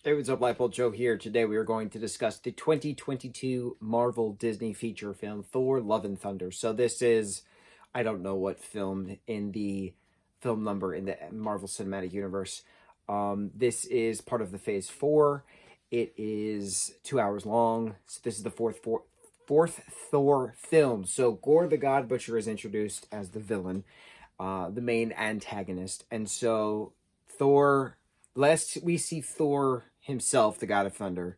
Hey, what's up, lightboltjoe here. Today we are going to discuss the 2022 Marvel Disney feature film, Thor: Love and Thunder. So this is, I don't know what film in the film number in the Marvel Cinematic Universe. This is part of the Phase 4. It is 2 hours long. So this is the fourth Thor film. So Gore the God Butcher is introduced as the villain, the main antagonist. And so Thor... Last we see Thor himself, the God of Thunder,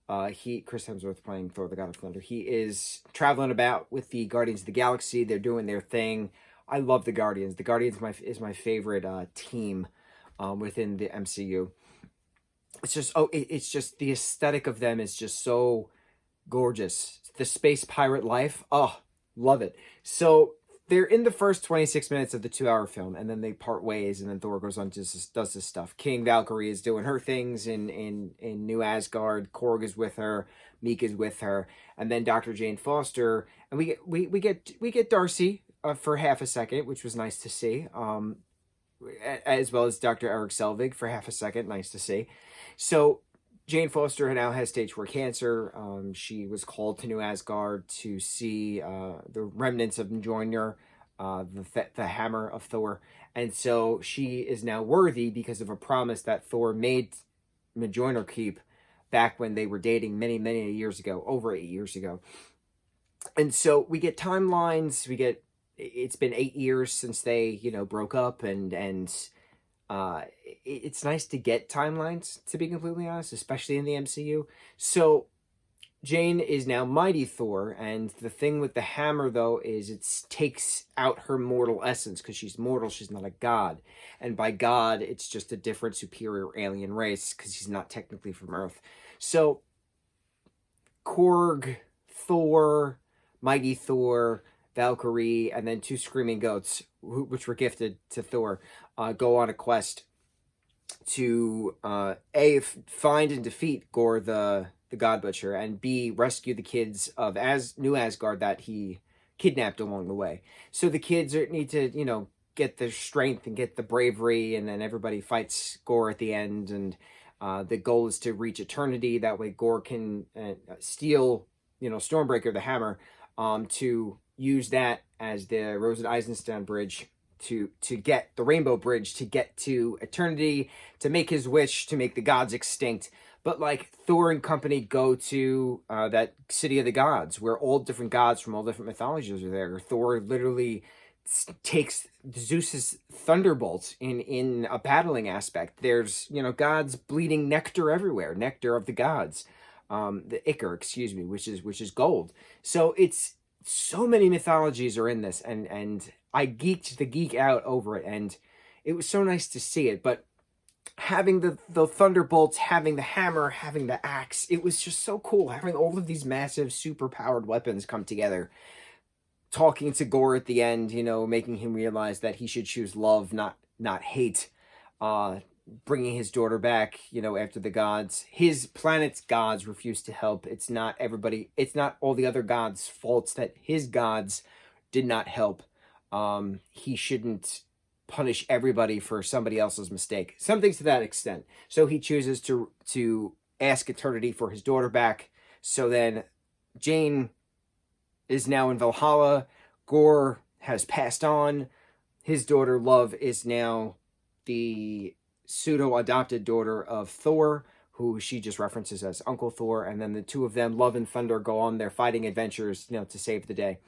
Chris Hemsworth playing Thor, the God of Thunder. He is traveling about with the Guardians of the Galaxy. They're doing their thing. I love the Guardians. The Guardians is my favorite team within the MCU. It's just it's just the aesthetic of them is just so gorgeous. The space pirate life, love it. So they're in the first 26 minutes of the 2-hour film, and then they part ways, and then Thor goes on to does this stuff. King Valkyrie is doing her things in New Asgard. Korg is with her. Meek is with her, and then Dr. Jane Foster, and we get Darcy for half a second, which was nice to see. As well as Dr. Eric Selvig for half a second, nice to see. So Jane Foster now has stage 4 cancer. She was called to New Asgard to see the remnants of Mjolnir, the hammer of Thor. And so she is now worthy because of a promise that Thor made Mjolnir keep back when they were dating many years ago, over 8 years ago. And so we get timelines. It's been 8 years since they, broke up, and it's nice to get timelines, to be completely honest, especially in the MCU. So Jane is now Mighty Thor, and the thing with the hammer, though, is it takes out her mortal essence, because she's mortal, she's not a god. And by god, it's just a different, superior alien race, because she's not technically from Earth. So Korg, Thor, Mighty Thor, Valkyrie, and then 2 screaming goats, which were gifted to Thor, go on a quest to find and defeat Gore the God Butcher, and B, rescue the kids of New Asgard that he kidnapped along the way. So the kids need to, get the strength and get the bravery, and then everybody fights Gore at the end, and the goal is to reach eternity. That way Gore can steal, Stormbreaker, the hammer, to use that as the Rosen Eisenstein bridge to get the Rainbow Bridge, to get to eternity, to make his wish, to make the gods extinct. But like Thor and company go to that city of the gods, where all different gods from all different mythologies are there. Thor literally takes Zeus's thunderbolt in a battling aspect. There's, gods bleeding nectar everywhere, nectar of the gods, the ichor, excuse me, which is gold. So it's so many mythologies are in this, and I geeked the geek out over it, and it was so nice to see it. But having the thunderbolts, having the hammer, having the axe, it was just so cool having all of these massive super powered weapons come together. Talking to Gore at the end, making him realize that he should choose love, not hate. Bringing his daughter back, after the gods. His planet's gods refused to help. It's not all the other gods' faults that his gods did not help. He shouldn't punish everybody for somebody else's mistake. Something to that extent. So he chooses to ask eternity for his daughter back. So then Jane is now in Valhalla. Gore has passed on. His daughter, Love, is now the pseudo-adopted daughter of Thor, who she just references as Uncle Thor, and then the two of them, Love and Thunder, go on their fighting adventures, to save the day.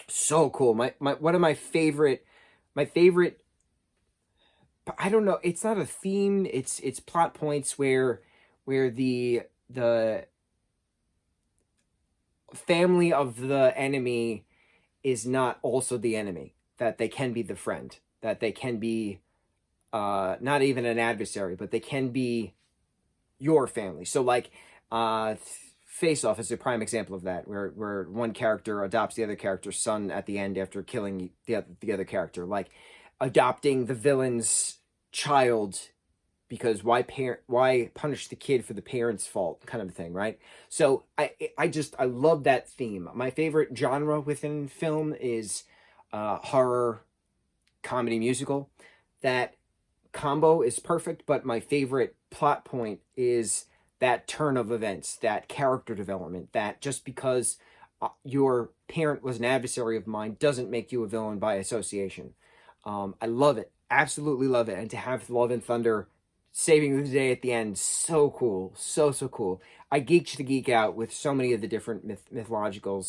So cool. One of my favorite, I don't know, it's not a theme, it's plot points where the family of the enemy is not also the enemy, that they can be the friend, that they can be not even an adversary, but they can be your family. So like Face Off is a prime example of that, where one character adopts the other character's son at the end after killing the other character. Like adopting the villain's child, because why punish the kid for the parent's fault, kind of thing, right? So I love that theme. My favorite genre within film is horror, comedy, musical. That combo is perfect, but my favorite plot point is that turn of events, that character development, that just because your parent was an adversary of mine doesn't make you a villain by association. I love it. Absolutely love it. And to have Love and Thunder saving the day at the end, so cool. So, so cool. I geeked the geek out with so many of the different mythological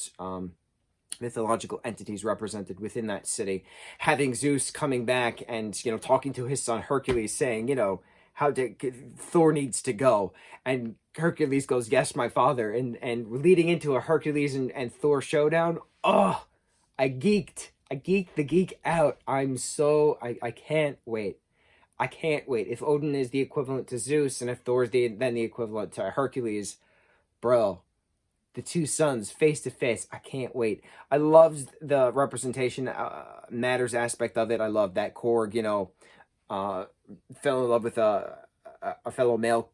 entities represented within that city. Having Zeus coming back and, talking to his son Hercules, saying, Thor needs to go. And Hercules goes, yes, my father. And leading into a Hercules and Thor showdown, oh, I geeked the geek out. I can't wait. I can't wait. If Odin is the equivalent to Zeus and if Thor is then the equivalent to Hercules, bro, the two sons face to face. I can't wait. I loved the representation matters aspect of it. I love that Korg, fell in love with a fellow male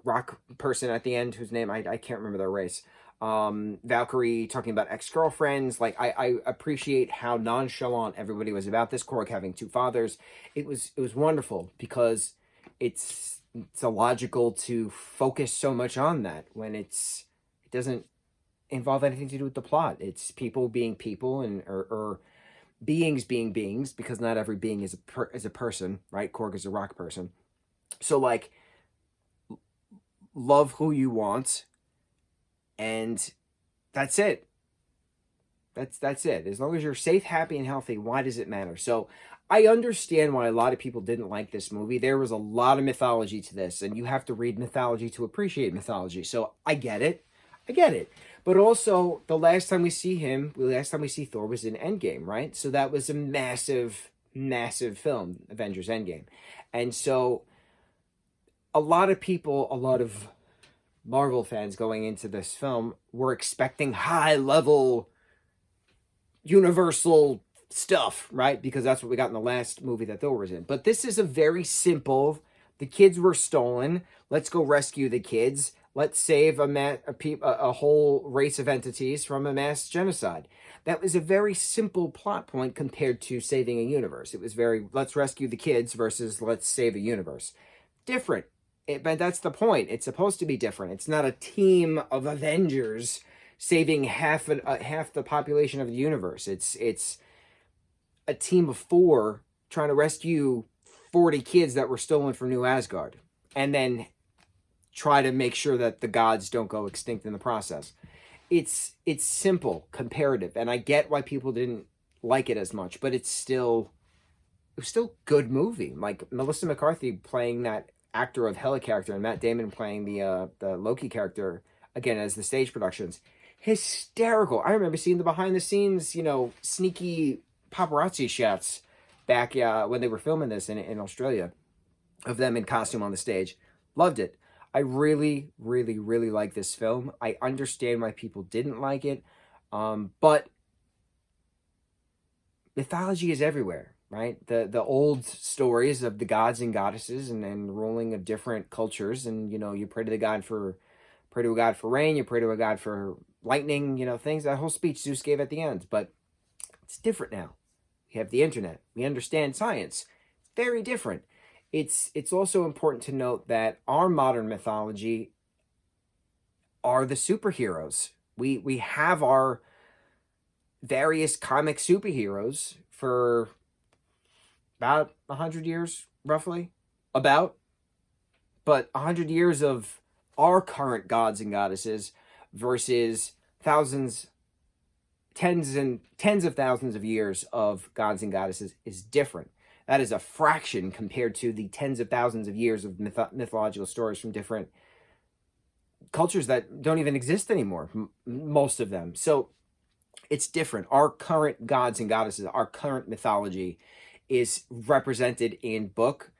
rock person at the end whose name I can't remember their race. Valkyrie talking about ex-girlfriends. Like, I appreciate how nonchalant everybody was about this. Korg having two fathers. It was wonderful because it's illogical to focus so much on that when it doesn't involve anything to do with the plot. It's people being people or beings being beings, because not every being is a person, right? Korg is a rock person. So, like, love who you want, and that's it. That's it. As long as you're safe, happy, and healthy, why does it matter? So I understand why a lot of people didn't like this movie. There was a lot of mythology to this, and you have to read mythology to appreciate mythology. So I get it. But also, the last time we see Thor was in Endgame, right? So that was a massive, massive film, Avengers Endgame. And so a lot of Marvel fans going into this film were expecting high-level, universal stuff, right? Because that's what we got in the last movie that Thor was in. But this is a very simple, the kids were stolen, let's go rescue the kids. Let's save a whole race of entities from a mass genocide. That was a very simple plot point compared to saving a universe. It was very, let's rescue the kids versus let's save a universe. Different. But that's the point. It's supposed to be different. It's not a team of Avengers saving half the population of the universe. It's a team of 4 trying to rescue 40 kids that were stolen from New Asgard. And then try to make sure that the gods don't go extinct in the process. It's simple, comparative, and I get why people didn't like it as much, but it was still good movie. Like Melissa McCarthy playing that actor of Hela character and Matt Damon playing the Loki character again as the stage productions. Hysterical. I remember seeing the behind the scenes, sneaky paparazzi shots back when they were filming this in Australia of them in costume on the stage. Loved it. I really, really, really like this film. I understand why people didn't like it, but mythology is everywhere, right? The old stories of the gods and goddesses and ruling of different cultures, and you pray to a god for rain, you pray to a god for lightning, things. That whole speech Zeus gave at the end, but it's different now. We have the internet. We understand science. It's very different. It's also important to note that our modern mythology are the superheroes. We have our various comic superheroes for about 100 years, roughly. But 100 years of our current gods and goddesses versus tens of thousands of years of gods and goddesses is different. That is a fraction compared to the tens of thousands of years of mythological stories from different cultures that don't even exist anymore, most of them. So it's different. Our current gods and goddesses, our current mythology is represented in book,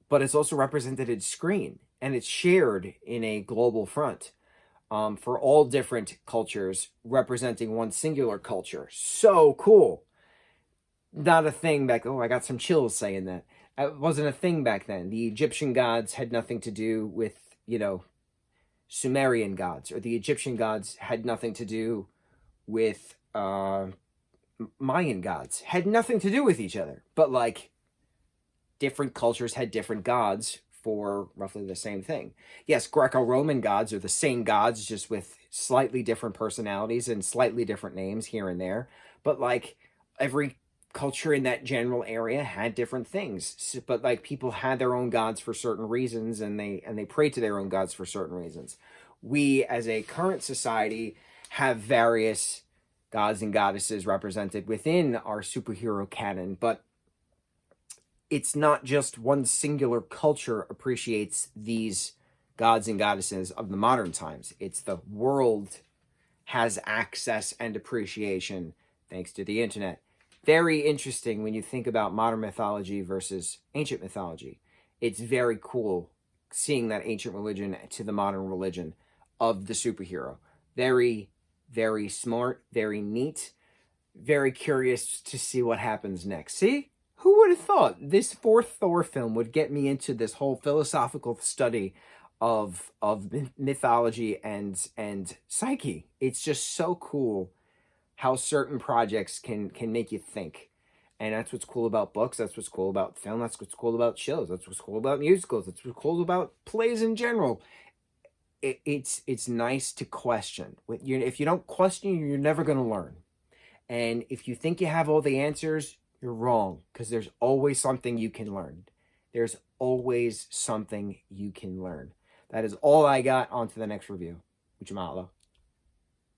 but it's also represented in screen, and it's shared in a global front for all different cultures representing one singular culture. So cool. Not a thing back. Oh, I got some chills saying that. It wasn't a thing back then. The Egyptian gods had nothing to do with, Sumerian gods, or the Egyptian gods had nothing to do with Mayan gods. Had nothing to do with each other. But, like, different cultures had different gods for roughly the same thing. Yes, Greco-Roman gods are the same gods, just with slightly different personalities and slightly different names here and there. But like every culture in that general area had different things. But like people had their own gods for certain reasons, and they prayed to their own gods for certain reasons. We, as a current society, have various gods and goddesses represented within our superhero canon, but it's not just one singular culture appreciates these gods and goddesses of the modern times. It's the world has access and appreciation thanks to the internet. Very interesting when you think about modern mythology versus ancient mythology. It's very cool seeing that ancient religion to the modern religion of the superhero. Very, very smart, very neat, very curious to see what happens next. See? Who would have thought this fourth Thor film would get me into this whole philosophical study of mythology and psyche? It's just so cool how certain projects can make you think. And that's what's cool about books. That's what's cool about film. That's what's cool about shows. That's what's cool about musicals. That's what's cool about plays in general. It's nice to question. If you don't question, you're never going to learn. And if you think you have all the answers, you're wrong, because there's always something you can learn. There's always something you can learn. That is all I got. On to the next review. Mucho mahalo.